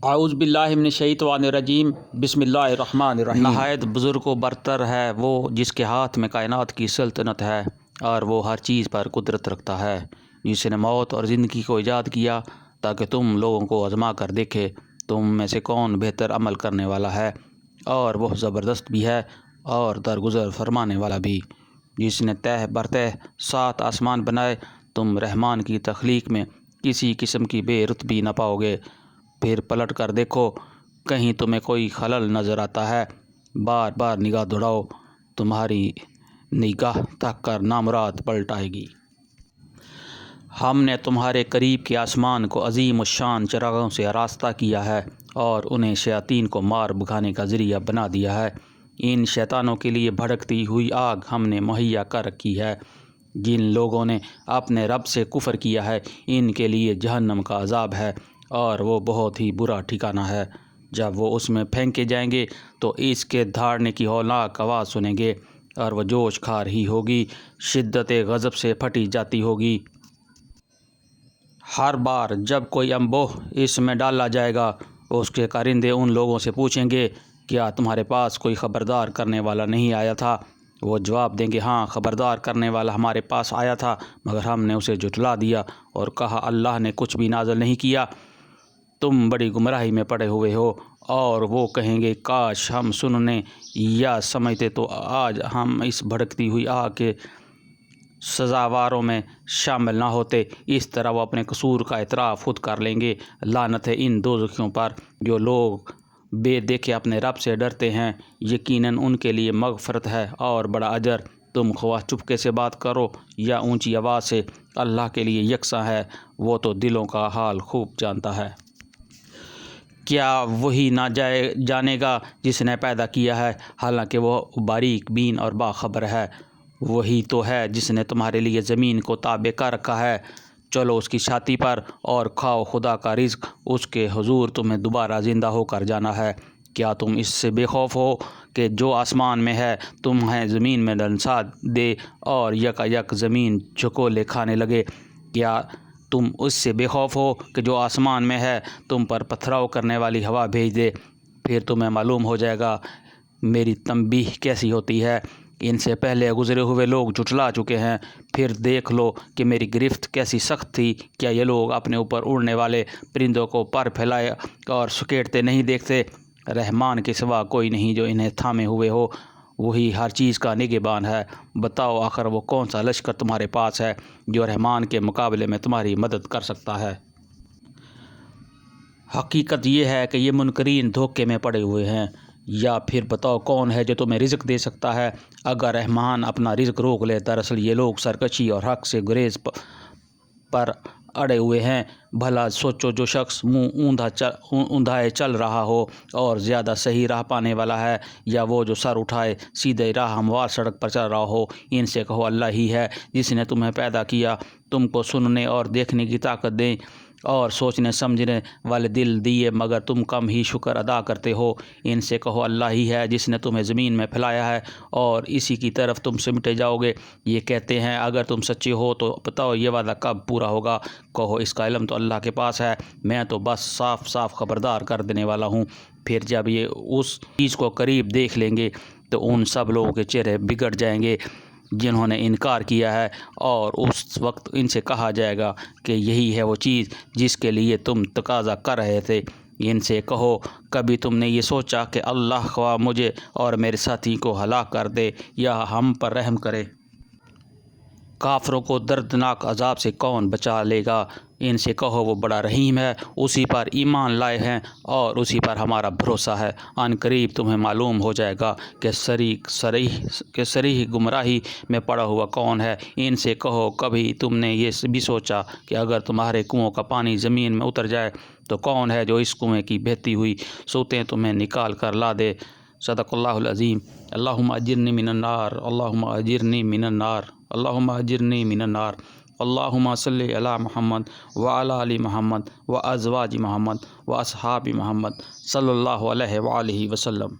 اعوذ باللہ من الشیطان الرجیم بسم اللہ الرحمن الرحیم۔ نہایت بزرگ و برتر ہے وہ جس کے ہاتھ میں کائنات کی سلطنت ہے اور وہ ہر چیز پر قدرت رکھتا ہے، جس نے موت اور زندگی کو ایجاد کیا تاکہ تم لوگوں کو آزما کر دیکھے تم میں سے کون بہتر عمل کرنے والا ہے، اور وہ زبردست بھی ہے اور درگزر فرمانے والا بھی، جس نے تہ برتہ 7 آسمان بنائے۔ تم رحمان کی تخلیق میں کسی قسم کی بے رتبی نہ پاؤ گے، پھر پلٹ کر دیکھو کہیں تمہیں کوئی خلل نظر آتا ہے، بار بار نگاہ دوڑاؤ، تمہاری نگاہ تک کر نامراد پلٹ آئے گی۔ ہم نے تمہارے قریب کے آسمان کو عظیم الشان چراغوں سے آراستہ کیا ہے اور انہیں شیاطین کو مار بھگانے کا ذریعہ بنا دیا ہے۔ ان شیطانوں کے لیے بھڑکتی ہوئی آگ ہم نے مہیا کر رکھی ہے۔ جن لوگوں نے اپنے رب سے کفر کیا ہے ان کے لیے جہنم کا عذاب ہے اور وہ بہت ہی برا ٹھکانہ ہے۔ جب وہ اس میں پھینکے جائیں گے تو اس کے دھاڑنے کی ہولناک آواز سنیں گے اور وہ جوش کھا رہی ہوگی، شدت غضب سے پھٹی جاتی ہوگی۔ ہر بار جب کوئی انبوہ اس میں ڈالا جائے گا اس کے کارندے ان لوگوں سے پوچھیں گے کیا تمہارے پاس کوئی خبردار کرنے والا نہیں آیا تھا؟ وہ جواب دیں گے ہاں، خبردار کرنے والا ہمارے پاس آیا تھا مگر ہم نے اسے جھٹلا دیا اور کہا اللہ نے کچھ بھی نازل نہیں کیا، تم بڑی گمراہی میں پڑے ہوئے ہو۔ اور وہ کہیں گے کاش ہم سننے یا سمجھتے تو آج ہم اس بھڑکتی ہوئی آگ کے سزاواروں میں شامل نہ ہوتے۔ اس طرح وہ اپنے قصور کا اعتراف خود کر لیں گے۔ لعنت ہے ان دوزخیوں پر جو لوگ بے دیکھے اپنے رب سے ڈرتے ہیں، یقیناً ان کے لیے مغفرت ہے اور بڑا اجر۔ تم خواہ چپکے سے بات کرو یا اونچی آواز سے، اللہ کے لیے یکساں ہے، وہ تو دلوں کا حال خوب جانتا ہے۔ کیا وہی نہ جانے گا جس نے پیدا کیا ہے، حالانکہ وہ باریک بین اور باخبر ہے۔ وہی تو ہے جس نے تمہارے لیے زمین کو تابع کر رکھا ہے، چلو اس کی چھاتی پر اور کھاؤ خدا کا رزق، اس کے حضور تمہیں دوبارہ زندہ ہو کر جانا ہے۔ کیا تم اس سے بے خوف ہو کہ جو آسمان میں ہے تمہیں زمین میں دھنسا دے اور یکایک زمین جھکولے کھانے لگے؟ کیا تم اس سے بے خوف ہو کہ جو آسمان میں ہے تم پر پتھراؤ کرنے والی ہوا بھیج دے؟ پھر تمہیں معلوم ہو جائے گا میری تنبیہ کیسی ہوتی ہے۔ ان سے پہلے گزرے ہوئے لوگ جھٹلا چکے ہیں، پھر دیکھ لو کہ میری گرفت کیسی سخت تھی۔ کیا یہ لوگ اپنے اوپر اڑنے والے پرندوں کو پر پھیلائے اور سکیڑتے نہیں دیکھتے؟ رحمان کے سوا کوئی نہیں جو انہیں تھامے ہوئے ہو، وہی ہر چیز کا نگہبان ہے۔ بتاؤ آخر وہ کون سا لشکر تمہارے پاس ہے جو رحمان کے مقابلے میں تمہاری مدد کر سکتا ہے؟ حقیقت یہ ہے کہ یہ منکرین دھوکے میں پڑے ہوئے ہیں۔ یا پھر بتاؤ کون ہے جو تمہیں رزق دے سکتا ہے اگر رحمان اپنا رزق روک لے؟ دراصل یہ لوگ سرکشی اور حق سے گریز پر اڑے ہوئے ہیں۔ بھلا سوچو جو شخص منہ اوندھائے چل رہا ہو اور زیادہ صحیح راہ پانے والا ہے، یا وہ جو سر اٹھائے سیدھے راہ ہموار سڑک پر چل رہا ہو؟ ان سے کہو اللہ ہی ہے جس نے تمہیں پیدا کیا، تم کو سننے اور دیکھنے کی طاقت دیں اور سوچنے سمجھنے والے دل دیے مگر تم کم ہی شکر ادا کرتے ہو۔ ان سے کہو اللہ ہی ہے جس نے تمہیں زمین میں پھیلایا ہے اور اسی کی طرف تم سمٹے جاؤ گے۔ یہ کہتے ہیں اگر تم سچے ہو تو بتاؤ یہ وعدہ کب پورا ہوگا؟ کہو اس کا علم تو اللہ کے پاس ہے، میں تو بس صاف صاف خبردار کر دینے والا ہوں۔ پھر جب یہ اس چیز کو قریب دیکھ لیں گے تو ان سب لوگوں کے چہرے بگڑ جائیں گے جنہوں نے انکار کیا ہے، اور اس وقت ان سے کہا جائے گا کہ یہی ہے وہ چیز جس کے لیے تم تقاضا کر رہے تھے۔ ان سے کہو کبھی تم نے یہ سوچا کہ اللہ خواہ مجھے اور میرے ساتھی کو ہلاک کر دے یا ہم پر رحم کرے؟ کافروں کو دردناک عذاب سے کون بچا لے گا؟ ان سے کہو وہ بڑا رحیم ہے، اسی پر ایمان لائے ہیں اور اسی پر ہمارا بھروسہ ہے۔ عن قریب تمہیں معلوم ہو جائے گا کہ صریح گمراہی میں پڑا ہوا کون ہے۔ ان سے کہو کبھی تم نے یہ بھی سوچا کہ اگر تمہارے کنویں کا پانی زمین میں اتر جائے تو کون ہے جو اس کنویں کی بہتی ہوئی سوتیں تمہیں نکال کر لا دے؟ صدق اللہ العظیم۔ اللہم اجرنی من النار، اللہم اجرنی من النار، اللہم اجرنی من النار۔ اللہم صلی علی محمد وعلی آل محمد وازواج محمد واصحاب محمد صلی اللہ علیہ وآلہ وسلم۔